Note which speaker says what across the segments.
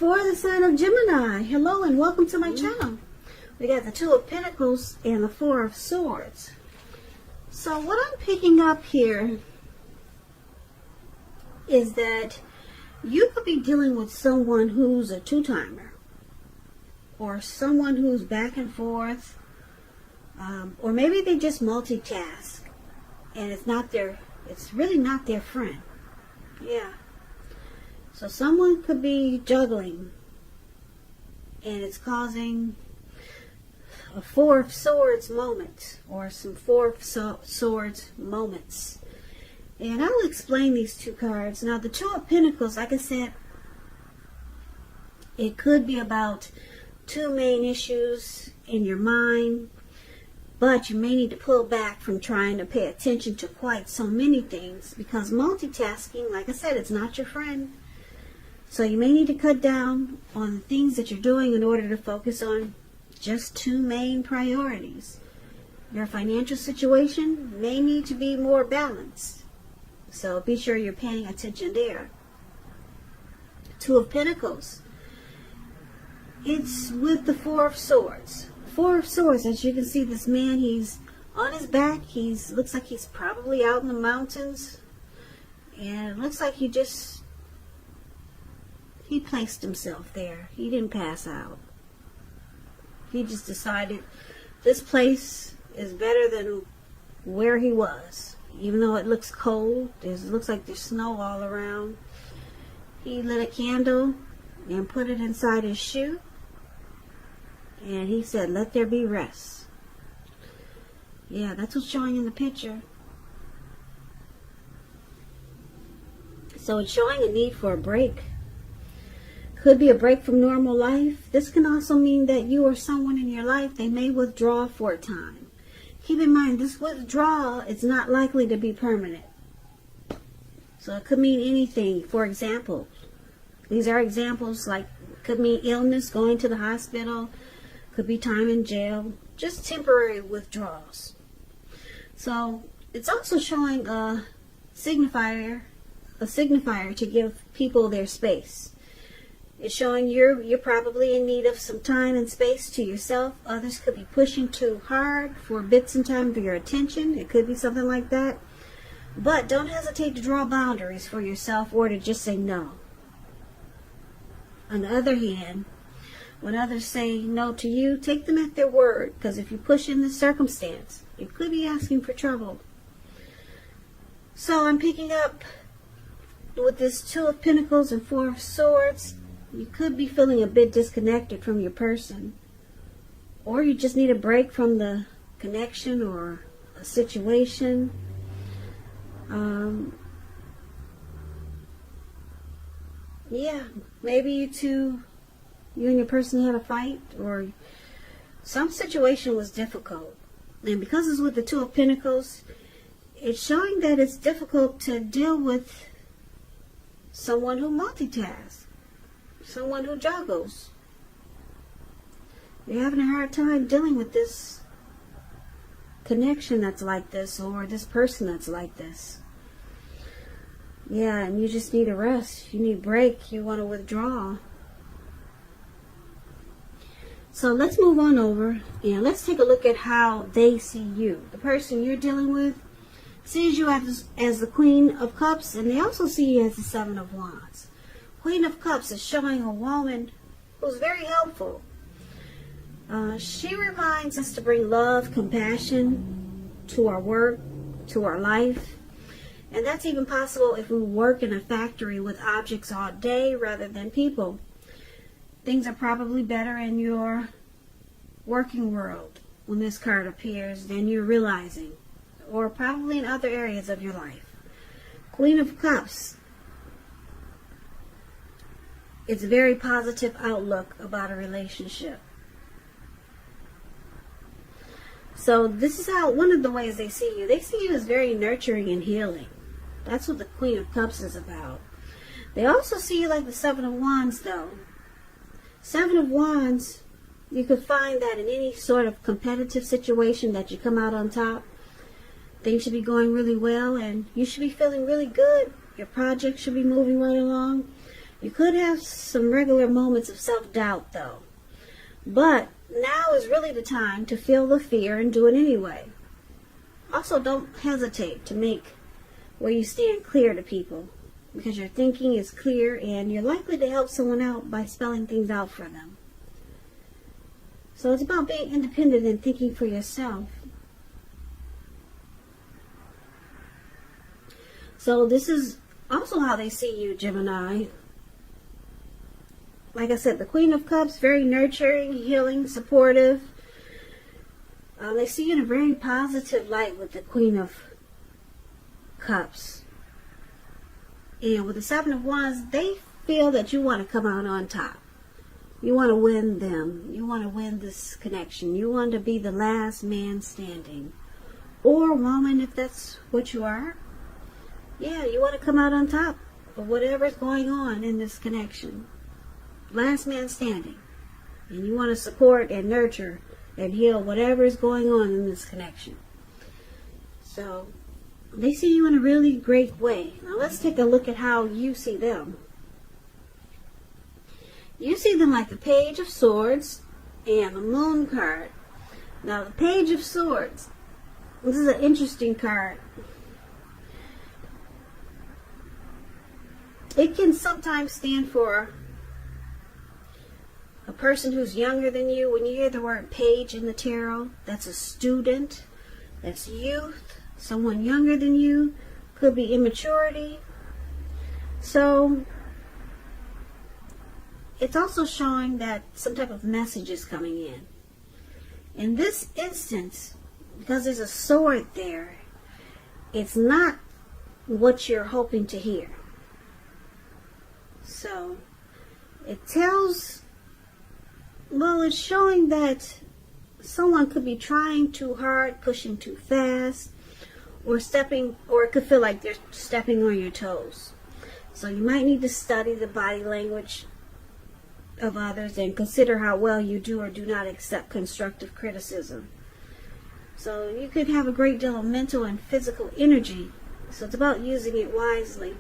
Speaker 1: for the sign of Gemini. Hello and welcome to my channel. We got the Two of Pentacles and the Four of Swords. So what I'm picking up here is that you could be dealing with someone who's a two-timer, or someone who's back and forth, or maybe they just multitask and it's really not their friend. Yeah. So someone could be juggling and it's causing a Four of Swords moment or some Four of Swords moments. And I'll explain these two cards. Now the Two of Pentacles, like I said, it could be about two main issues in your mind, but you may need to pull back from trying to pay attention to quite so many things, because multitasking, like I said, it's not your friend. So you may need to cut down on the things that you're doing in order to focus on just two main priorities. Your financial situation may need to be more balanced, so be sure you're paying attention there. Two of Pentacles, it's with the Four of Swords. Four of Swords, as you can see, this man, he's on his back. Looks like he's probably out in the mountains, and it looks like he placed himself there. He didn't pass out. He just decided this place is better than where he was. Even though it looks cold, it looks like there's snow all around. He lit a candle and put it inside his shoe. And he said, let there be rest. Yeah, that's what's showing in the picture. So it's showing a need for a break. Could be a break from normal life. This can also mean that you or someone in your life, they may withdraw for a time. Keep in mind, this withdrawal is not likely to be permanent. So it could mean anything. For example, these are examples, like could mean illness, going to the hospital, could be time in jail, just temporary withdrawals. So it's also showing a signifier to give people their space. It's showing you're probably in need of some time and space to yourself. Others could be pushing too hard for bits and time for your attention. It could be something like that. But don't hesitate to draw boundaries for yourself or to just say no. On the other hand, when others say no to you, take them at their word, because if you push in this circumstance, you could be asking for trouble. So I'm picking up with this Two of Pentacles and Four of Swords. You could be feeling a bit disconnected from your person, or you just need a break from the connection or a situation. Yeah, maybe you and your person had a fight, or some situation was difficult. And because it's with the Two of Pentacles, it's showing that it's difficult to deal with someone who multitasks, someone who juggles. You're having a hard time dealing with this connection that's like this, or this person that's like this. Yeah, and you just need a rest. You need a break. You want to withdraw. So let's move on over and let's take a look at how they see you. The person you're dealing with sees you as the Queen of Cups, and they also see you as the Seven of Wands. Queen of Cups is showing a woman who's very helpful. She reminds us to bring love, compassion to our work, to our life. And that's even possible if we work in a factory with objects all day rather than people. Things are probably better in your working world when this card appears than you're realizing, or probably in other areas of your life. Queen of Cups, it's a very positive outlook about a relationship. So this is one of the ways they see you. They see you as very nurturing and healing. That's what the Queen of Cups is about. They also see you like the Seven of Wands, though. Seven of Wands, you could find that in any sort of competitive situation that you come out on top. Things should be going really well, and you should be feeling really good. Your project should be moving right along. You could have some regular moments of self-doubt though. But now is really the time to feel the fear and do it anyway. Also, don't hesitate to make where you stand clear to people, because your thinking is clear and you're likely to help someone out by spelling things out for them. So it's about being independent and thinking for yourself. So this is also how they see you, Gemini. Like I said, the Queen of Cups, very nurturing, healing, supportive. They see you in a very positive light with the Queen of Cups. And with the Seven of Wands, they feel that you want to come out on top. You want to win them. You want to win this connection. You want to be the last man standing. Or woman, if that's what you are. Yeah, you want to come out on top of whatever's going on in this connection. Last man standing. And you want to support and nurture and heal whatever is going on in this connection. So, they see you in a really great way. Now let's take a look at how you see them. You see them like the Page of Swords and the Moon card. Now the Page of Swords, this is an interesting card. It can sometimes stand for a person who's younger than you. When you hear the word page in the tarot, that's a student, that's youth, someone younger than you, could be immaturity. So it's also showing that some type of message is coming in. In this instance, because there's a sword there, it's not what you're hoping to hear. So it tells, well, it's showing that someone could be trying too hard, pushing too fast, or it could feel like they're stepping on your toes. So you might need to study the body language of others and consider how well you do or do not accept constructive criticism. So you could have a great deal of mental and physical energy. So it's about using it wisely.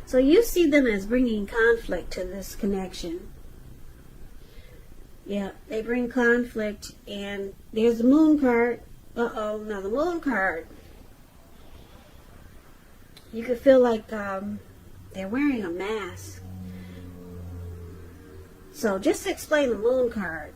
Speaker 1: So you see them as bringing conflict to this connection. Yeah, they bring conflict. And there's the Moon card. Now the Moon card, you could feel like they're wearing a mask. So just to explain the Moon card,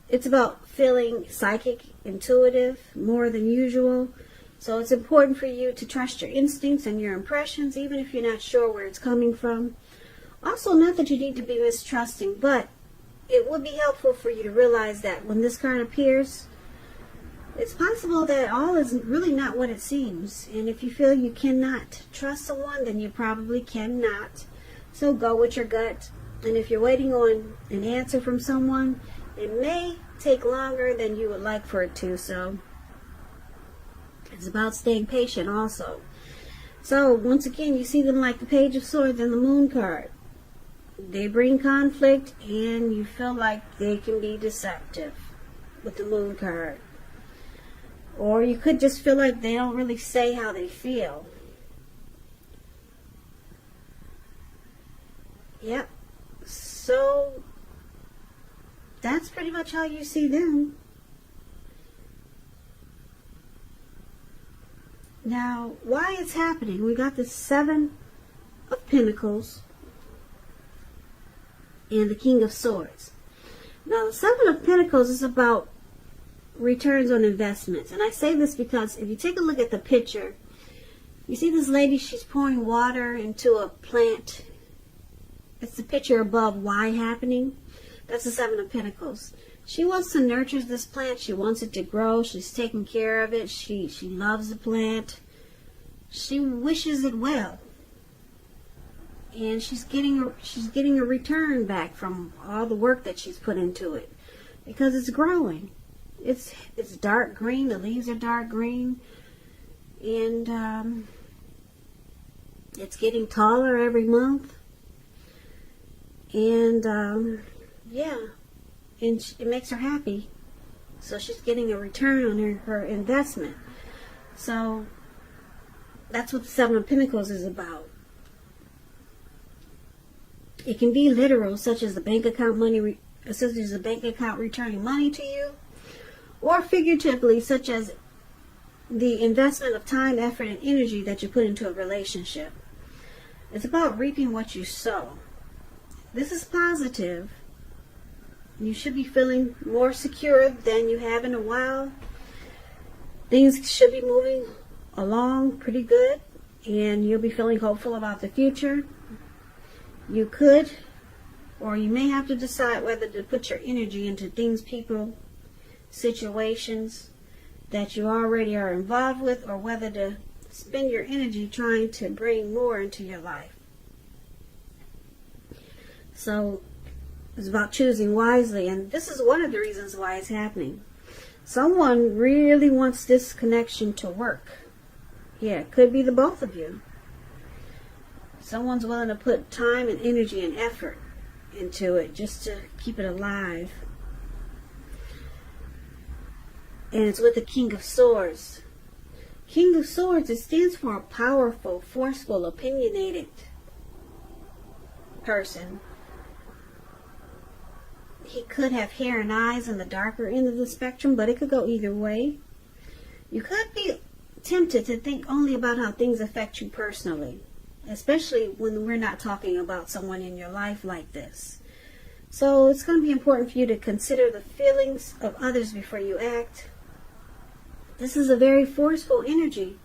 Speaker 1: it's about feeling psychic, intuitive, more than usual. So it's important for you to trust your instincts and your impressions, even if you're not sure where it's coming from. Also, not that you need to be mistrusting, but it would be helpful for you to realize that when this card appears, it's possible that all is really not what it seems. And if you feel you cannot trust someone, then you probably cannot. So go with your gut. And if you're waiting on an answer from someone, it may take longer than you would like for it to. So it's about staying patient also. So once again, you see them like the Page of Swords and the Moon card. They bring conflict and you feel like they can be deceptive with the Moon card. Or you could just feel like they don't really say how they feel. Yep. So that's pretty much how you see them. Now, why it's happening? We got the Seven of Pentacles and the King of Swords. Now, the Seven of Pentacles is about returns on investments. And I say this because if you take a look at the picture, you see this lady, she's pouring water into a plant. It's the picture above, why happening? That's the Seven of Pentacles. She wants to nurture this plant. She wants it to grow. She's taking care of it. She loves the plant. She wishes it well. And she's getting a return back from all the work that she's put into it, because it's growing. It's dark green. The leaves are dark green, and it's getting taller every month. And yeah, and it makes her happy. So she's getting a return on her investment. So That's what the Seven of Pentacles is about. It can be literal, such as the bank account returning money to you, or figuratively, such as the investment of time, effort, and energy that you put into a relationship. It's about reaping what you sow. This is positive. You should be feeling more secure than you have in a while. Things should be moving along pretty good, and you'll be feeling hopeful about the future. You could, or you may have to decide whether to put your energy into things, people, situations that you already are involved with, or whether to spend your energy trying to bring more into your life. So it's about choosing wisely, and this is one of the reasons why it's happening. Someone really wants this connection to work. Yeah, it could be the both of you. Someone's willing to put time and energy and effort into it just to keep it alive. And it's with the King of Swords. King of Swords, it stands for a powerful, forceful, opinionated person. He could have hair and eyes on the darker end of the spectrum, but it could go either way. You could be tempted to think only about how things affect you personally, especially when we're not talking about someone in your life like this. So it's going to be important for you to consider the feelings of others before you act. This is a very forceful energy.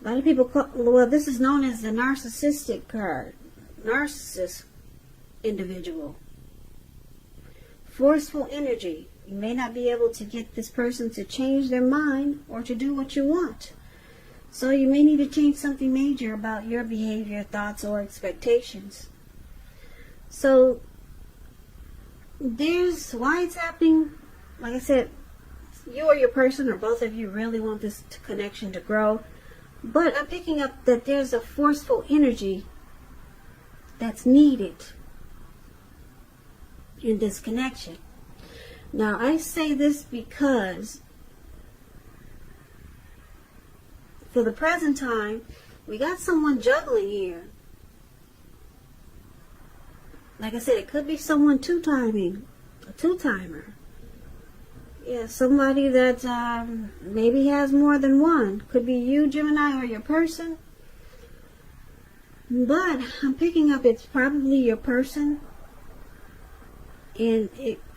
Speaker 1: A lot of people this is known as the narcissistic card. Narcissist individual. Forceful energy. You may not be able to get this person to change their mind or to do what you want. So you may need to change something major about your behavior, thoughts, or expectations. So there's why it's happening. Like I said, you or your person, or both of you, really want this connection to grow. But I'm picking up that there's a forceful energy that's needed in this connection. Now, I say this because for the present time, we got someone juggling here. Like I said, it could be someone two-timing, a two-timer. Yeah, somebody that maybe has more than one. Could be you, Gemini, or your person. But I'm picking up it's probably your person. And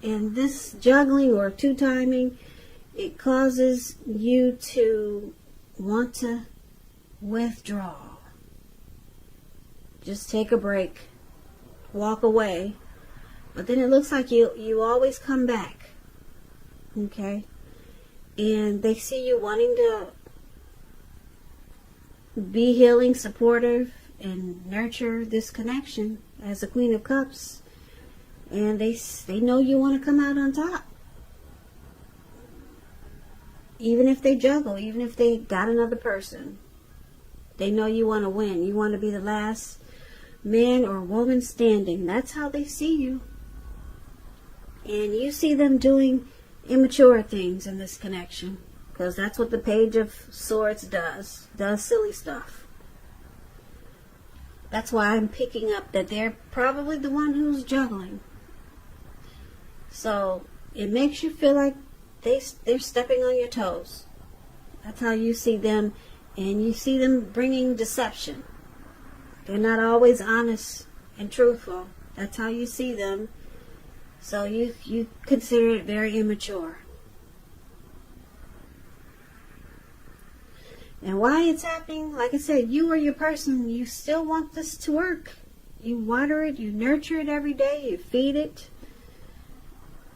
Speaker 1: this juggling or two-timing, it causes you to want to withdraw. Just take a break. Walk away. But then it looks like you always come back. Okay? And they see you wanting to be healing, supportive, and nurture this connection as the Queen of Cups. And they know you want to come out on top. Even if they juggle, even if they got another person. They know you want to win. You want to be the last man or woman standing. That's how they see you. And you see them doing immature things in this connection. Because that's what the Page of Swords does. Does silly stuff. That's why I'm picking up that they're probably the one who's juggling. So it makes you feel like they're stepping on your toes. That's how you see them. And you see them bringing deception. They're not always honest and truthful. That's how you see them. So you consider it very immature. And why it's happening, like I said, you or your person, you still want this to work. You water it, you nurture it every day, you feed it.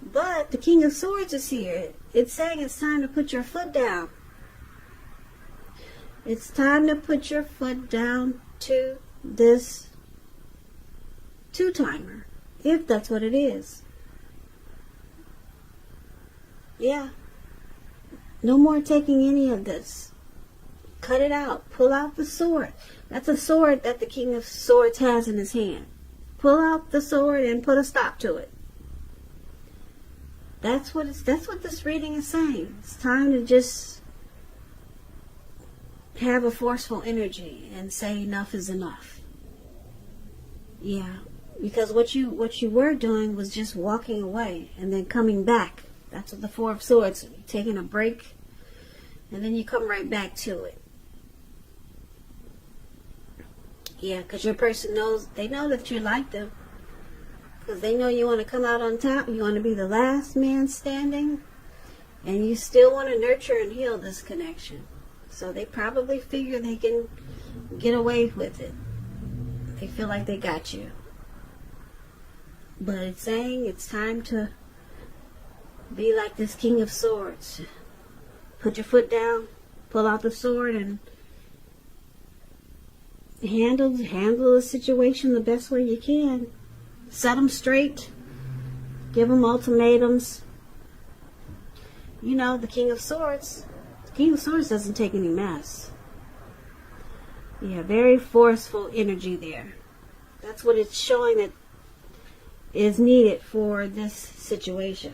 Speaker 1: But the King of Swords is here. It's saying it's time to put your foot down. It's time to put your foot down to this two-timer, if that's what it is. Yeah. No more taking any of this. Cut it out. Pull out the sword. That's a sword that the King of Swords has in his hand. Pull out the sword and put a stop to it. That's what this reading is saying. It's time to just have a forceful energy and say enough is enough. Yeah, because what you were doing was just walking away and then coming back. That's what the Four of Swords, taking a break, and then you come right back to it. Yeah, because your person knows, they know that you like them. Because they know you want to come out on top. You want to be the last man standing. And you still want to nurture and heal this connection. So they probably figure they can get away with it. They feel like they got you. But it's saying it's time to be like this King of Swords. Put your foot down, pull out the sword, and handle the situation the best way you can. Set them straight. Give them ultimatums. You know, the King of Swords doesn't take any mess. Yeah, very forceful energy there. That's what it's showing that is needed for this situation.